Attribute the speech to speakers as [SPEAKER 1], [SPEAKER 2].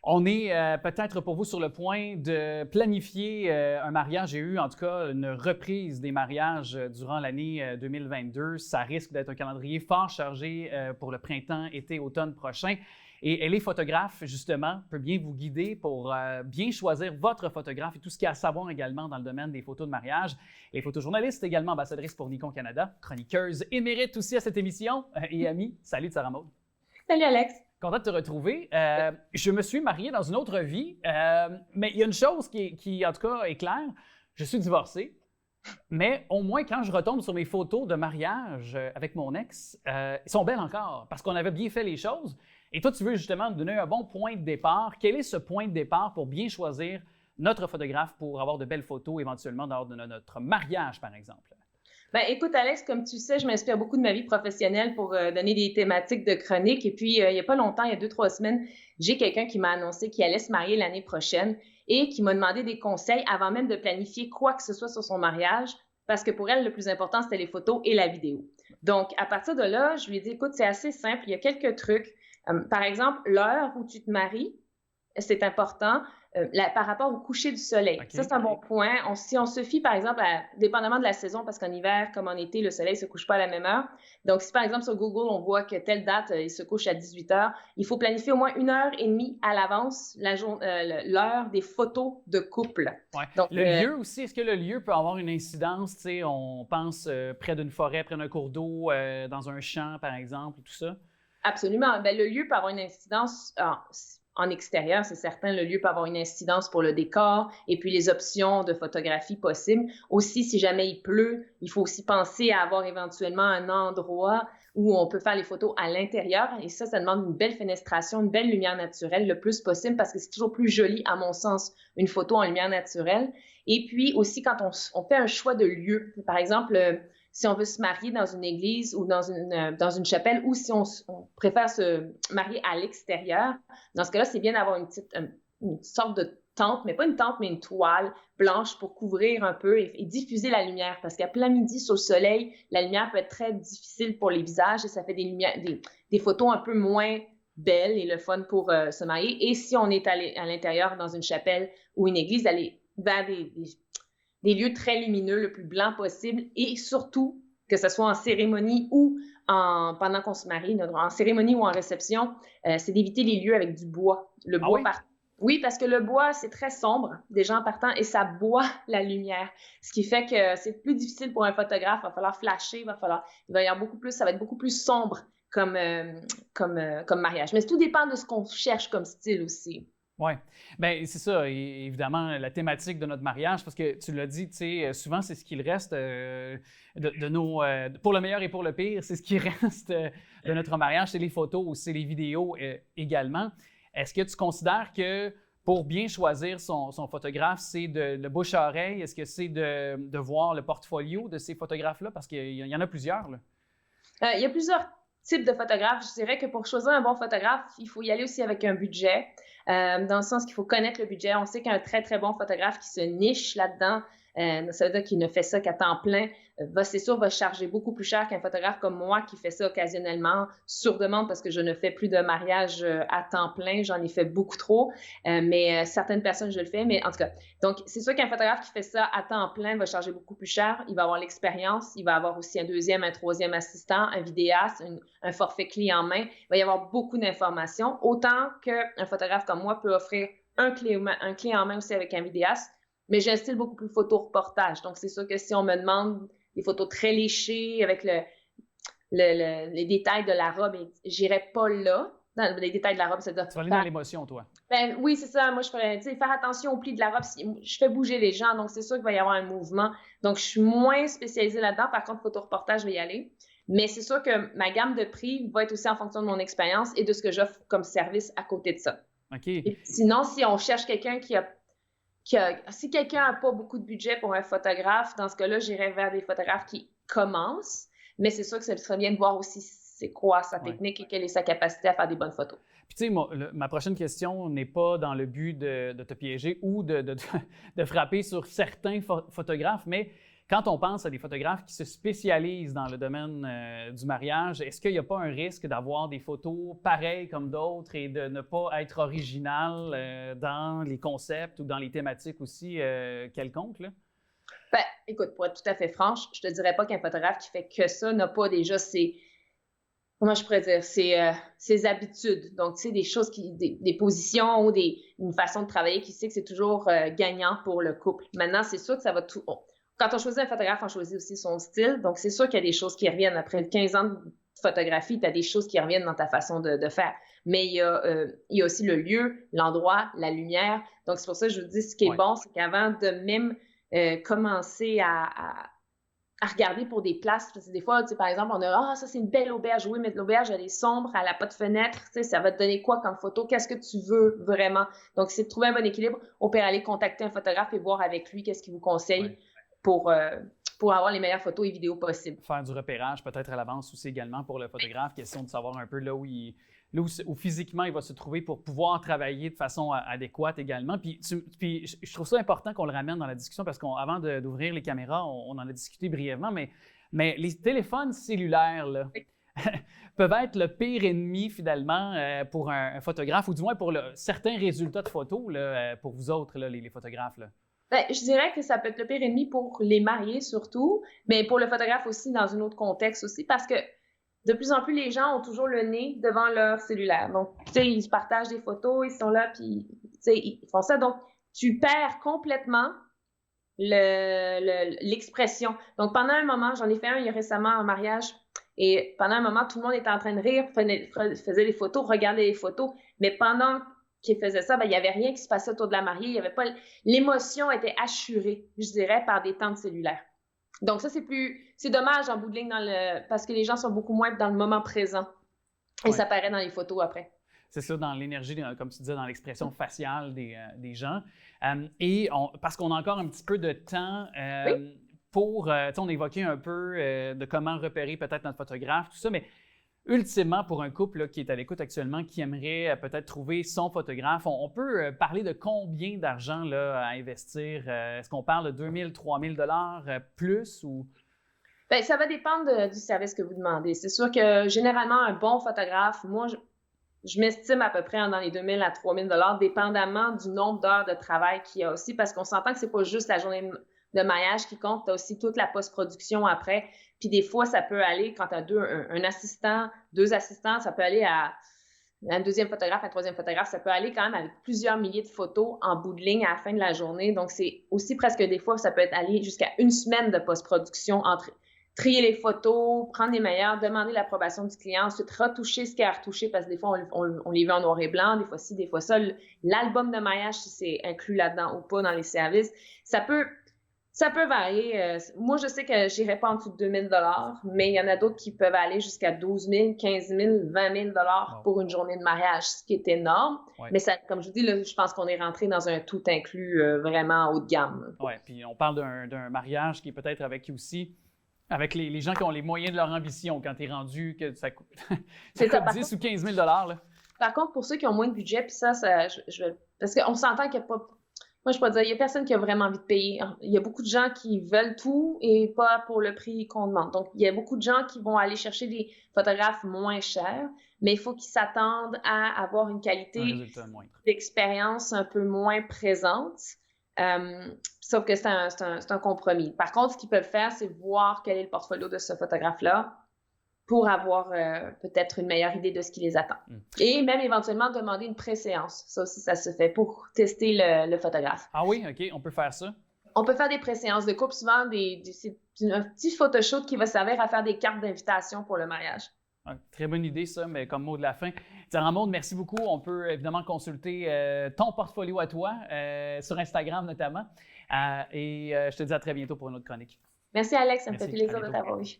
[SPEAKER 1] On est peut-être pour vous sur le point de planifier un mariage. J'ai eu en tout cas une reprise des mariages durant l'année 2022. Ça risque d'être un calendrier fort chargé pour le printemps, été, automne prochain. Et elle est photographe, justement, peut bien vous guider pour bien choisir votre photographe et tout ce qu'il y a à savoir également dans le domaine des photos de mariage. Elle est photojournaliste, également ambassadrice pour Nikon Canada, chroniqueuse émérite aussi à cette émission et amie. Salut Sarah Maud.
[SPEAKER 2] Salut Alex.
[SPEAKER 1] Content de te retrouver. Je me suis marié dans une autre vie, mais il y a une chose qui, en tout cas, est claire. Je suis divorcé, mais au moins, quand je retombe sur mes photos de mariage avec mon ex, ils sont belles encore parce qu'on avait bien fait les choses. Et toi, tu veux justement nous donner un bon point de départ. Quel est ce point de départ pour bien choisir notre photographe pour avoir de belles photos éventuellement lors de notre mariage, par exemple?
[SPEAKER 2] Ben, écoute, Alex, comme tu sais, je m'inspire beaucoup de ma vie professionnelle pour donner des thématiques de chronique. Et puis, il n'y a pas longtemps, il y a 2-3 semaines, j'ai quelqu'un qui m'a annoncé qu'il allait se marier l'année prochaine et qui m'a demandé des conseils avant même de planifier quoi que ce soit sur son mariage, parce que pour elle, le plus important, c'était les photos et la vidéo. Donc, à partir de là, je lui ai dit, écoute, c'est assez simple, il y a quelques trucs. Par exemple, l'heure où tu te maries, c'est important par rapport au coucher du soleil. Okay. Ça, c'est un bon point. Si on se fie, par exemple, dépendamment de la saison, parce qu'en hiver, comme en été, le soleil ne se couche pas à la même heure. Donc, si par exemple, sur Google, on voit que telle date, il se couche à 18 heures, il faut planifier au moins 1h30 à l'avance l'heure des photos de couple.
[SPEAKER 1] Ouais. Donc, le lieu aussi, est-ce que le lieu peut avoir une incidence? Tu sais, on pense près d'une forêt, près d'un cours d'eau, dans un champ, par exemple, tout ça?
[SPEAKER 2] Absolument. Bien, le lieu peut avoir une incidence en extérieur, c'est certain. Le lieu peut avoir une incidence pour le décor et puis les options de photographie possibles. Aussi, si jamais il pleut, il faut aussi penser à avoir éventuellement un endroit où on peut faire les photos à l'intérieur. Et ça demande une belle fenestration, une belle lumière naturelle le plus possible parce que c'est toujours plus joli, à mon sens, une photo en lumière naturelle. Et puis aussi, quand on fait un choix de lieu, par exemple, si on veut se marier dans une église ou dans une chapelle ou si on préfère se marier à l'extérieur, dans ce cas-là, c'est bien d'avoir une sorte de tente, mais pas une tente, mais une toile blanche pour couvrir un peu et diffuser la lumière. Parce qu'à plein midi, sur le soleil, la lumière peut être très difficile pour les visages et ça fait des photos un peu moins belles et le fun pour se marier. Et si on est à l'intérieur dans une chapelle ou une église, aller vers des lieux très lumineux, le plus blanc possible, et surtout, que ce soit en cérémonie ou pendant qu'on se marie, en cérémonie ou en réception, c'est d'éviter les lieux avec du bois. Le bois Oui, parce que le bois, c'est très sombre, déjà en partant, et ça boit la lumière. Ce qui fait que c'est plus difficile pour un photographe, il va falloir flasher, ça va être beaucoup plus sombre comme mariage. Mais tout dépend de ce qu'on cherche comme style aussi.
[SPEAKER 1] Oui, bien c'est ça, évidemment, la thématique de notre mariage, parce que tu l'as dit, tu sais, souvent c'est ce qu'il reste de nos, pour le meilleur et pour le pire, c'est ce qui reste de notre mariage, c'est les photos ou c'est les vidéos également. Est-ce que tu considères que pour bien choisir son photographe, c'est de bouche à oreille? Est-ce que c'est de voir le portfolio de ces photographes-là? Parce qu'il y en a plusieurs, là.
[SPEAKER 2] Il y a plusieurs types de photographes. Je dirais que pour choisir un bon photographe, il faut y aller aussi avec un budget, dans le sens qu'il faut connaître le budget. On sait qu'un très, très bon photographe qui se niche là-dedans, ça veut dire qu'il ne fait ça qu'à temps plein, c'est sûr, va charger beaucoup plus cher qu'un photographe comme moi qui fait ça occasionnellement, sur demande, parce que je ne fais plus de mariage à temps plein, j'en ai fait beaucoup trop, mais certaines personnes, je le fais, mais en tout cas, donc c'est sûr qu'un photographe qui fait ça à temps plein va charger beaucoup plus cher, il va avoir l'expérience, il va avoir aussi un deuxième, un troisième assistant, un vidéaste, un forfait clé en main, il va y avoir beaucoup d'informations, autant qu'un photographe comme moi peut offrir un clé en main aussi avec un vidéaste. Mais j'ai un style beaucoup plus photo-reportage. Donc, c'est sûr que si on me demande des photos très léchées avec les détails de la robe, j'irai pas là. Dans les détails de la robe, c'est-à-dire...
[SPEAKER 1] Tu vas aller dans l'émotion, toi.
[SPEAKER 2] Ben, oui, c'est ça. Moi, je ferais, faire attention au pli de la robe. Je fais bouger les gens, donc c'est sûr qu'il va y avoir un mouvement. Donc, je suis moins spécialisée là-dedans. Par contre, photo-reportage, je vais y aller. Mais c'est sûr que ma gamme de prix va être aussi en fonction de mon expérience et de ce que j'offre comme service à côté de ça.
[SPEAKER 1] OK.
[SPEAKER 2] Et sinon, si on cherche quelqu'un si quelqu'un n'a pas beaucoup de budget pour un photographe, dans ce cas-là, j'irais vers des photographes qui commencent, mais c'est sûr que ça serait bien de voir aussi c'est quoi sa technique et quelle est sa capacité à faire des bonnes photos.
[SPEAKER 1] Puis tu sais, ma prochaine question n'est pas dans le but de te piéger ou de frapper sur certains photographes, mais quand on pense à des photographes qui se spécialisent dans le domaine du mariage, est-ce qu'il n'y a pas un risque d'avoir des photos pareilles comme d'autres et de ne pas être original dans les concepts ou dans les thématiques aussi quelconques, là?
[SPEAKER 2] Ben, écoute, pour être tout à fait franche, je te dirais pas qu'un photographe qui fait que ça n'a pas déjà comment je pourrais dire, ses habitudes. Donc, tu sais, des choses des positions ou une façon de travailler qui sait que c'est toujours gagnant pour le couple. Maintenant, c'est sûr que ça va tout. Quand on choisit un photographe, on choisit aussi son style. Donc, c'est sûr qu'il y a des choses qui reviennent. Après 15 ans de photographie, tu as des choses qui reviennent dans ta façon de faire. Mais il y a aussi le lieu, l'endroit, la lumière. Donc, c'est pour ça que je vous dis, ce qui est bon, c'est qu'avant de même commencer à regarder pour des places, parce que des fois, tu sais, par exemple, on a « ça, c'est une belle auberge. » Oui, mais l'auberge, elle est sombre, elle n'a pas de fenêtre. Tu sais, ça va te donner quoi comme photo? Qu'est-ce que tu veux vraiment? Donc, c'est de trouver un bon équilibre. On peut aller contacter un photographe et voir avec lui qu'est-ce qu'il vous conseille pour avoir les meilleures photos et vidéos possibles.
[SPEAKER 1] Faire du repérage peut-être à l'avance aussi également pour le photographe, question de savoir un peu là où physiquement il va se trouver pour pouvoir travailler de façon adéquate également. Puis je trouve ça important qu'on le ramène dans la discussion parce qu'avant d'ouvrir les caméras, on en a discuté brièvement, mais les téléphones cellulaires là, peuvent être le pire ennemi finalement pour un photographe ou du moins pour certains résultats de photos là, pour vous autres, là, les photographes. Là.
[SPEAKER 2] Ben, je dirais que ça peut être le pire ennemi pour les mariés surtout, mais pour le photographe aussi dans un autre contexte aussi parce que de plus en plus, les gens ont toujours le nez devant leur cellulaire. Donc, tu sais, ils se partagent des photos, ils sont là, puis, tu sais, ils font ça. Donc, tu perds complètement l'expression. Donc, pendant un moment, j'en ai fait un récemment en mariage, et pendant un moment, tout le monde était en train de rire, faisait des photos, regardait les photos, mais pendant qu'ils faisaient ça, ben, il n'y avait rien qui se passait autour de la mariée, il y avait pas... L'émotion était assurée, je dirais, par des temps de cellulaire. Donc ça, c'est dommage en bout de ligne parce que les gens sont beaucoup moins dans le moment présent et ça paraît dans les photos après.
[SPEAKER 1] C'est ça, dans l'énergie, comme tu disais, dans l'expression faciale des gens. Parce qu'on a encore un petit peu de temps pour, on évoquait un peu de comment repérer peut-être notre photographe, tout ça, mais ultimement, pour un couple là, qui est à l'écoute actuellement, qui aimerait peut-être trouver son photographe, on peut parler de combien d'argent là, à investir? Est-ce qu'on parle de 2 000, 3 000 plus ou...
[SPEAKER 2] Bien, ça va dépendre du service que vous demandez. C'est sûr que généralement, un bon photographe, moi, je m'estime à peu près dans les 2 000 à 3 000 dépendamment du nombre d'heures de travail qu'il y a aussi, parce qu'on s'entend que c'est pas juste la journée de mariage qui compte, tu as aussi toute la post-production après. Puis des fois, ça peut aller, quand tu as un assistant, 2 assistants, ça peut aller à un deuxième photographe, un troisième photographe, ça peut aller quand même avec plusieurs milliers de photos en bout de ligne à la fin de la journée. Donc, c'est aussi presque des fois, ça peut être aller jusqu'à 1 semaine de post-production entre trier les photos, prendre les meilleures, demander l'approbation du client, ensuite retoucher ce qu'il y a à retoucher parce que des fois, on les veut en noir et blanc, des fois ci, des fois ça. L'album de mariage, si c'est inclus là-dedans ou pas dans les services, ça peut varier. Moi, je sais que j'irai pas en dessous de 2 000 mais il y en a d'autres qui peuvent aller jusqu'à 12 000, 15 000, 20 000 pour une journée de mariage, ce qui est énorme. Ouais. Mais ça, comme je vous dis, là, je pense qu'on est rentré dans un tout inclus vraiment haut de gamme.
[SPEAKER 1] Oui, puis on parle d'un mariage qui est peut-être avec avec les gens qui ont les moyens de leur ambition quand tu es rendu, que ça coûte 10 ou 15 000 là.
[SPEAKER 2] Par contre, pour ceux qui ont moins de budget, puis ça parce qu'on s'entend qu'il n'y a pas... Moi, je peux dire, il n'y a personne qui a vraiment envie de payer. Il y a beaucoup de gens qui veulent tout et pas pour le prix qu'on demande. Donc, il y a beaucoup de gens qui vont aller chercher des photographes moins chers, mais il faut qu'ils s'attendent à avoir une qualité d'expérience un peu moins présente. Sauf que c'est un compromis. Par contre, ce qu'ils peuvent faire, c'est voir quel est le portfolio de ce photographe-là pour avoir peut-être une meilleure idée de ce qui les attend. Et même éventuellement demander une pré-séance. Ça aussi, ça se fait pour tester le photographe.
[SPEAKER 1] Ah oui? OK. On peut faire ça?
[SPEAKER 2] On peut faire des pré-séances de couple. Souvent, c'est un petit photoshoot qui va servir à faire des cartes d'invitation pour le mariage.
[SPEAKER 1] Ouais, très bonne idée, ça, mais comme mot de la fin. Maud, merci beaucoup. On peut évidemment consulter ton portfolio à toi, sur Instagram notamment. Et je te dis à très bientôt pour une autre chronique.
[SPEAKER 2] Merci, Alex. Ça me fait plaisir de t'avoir vu.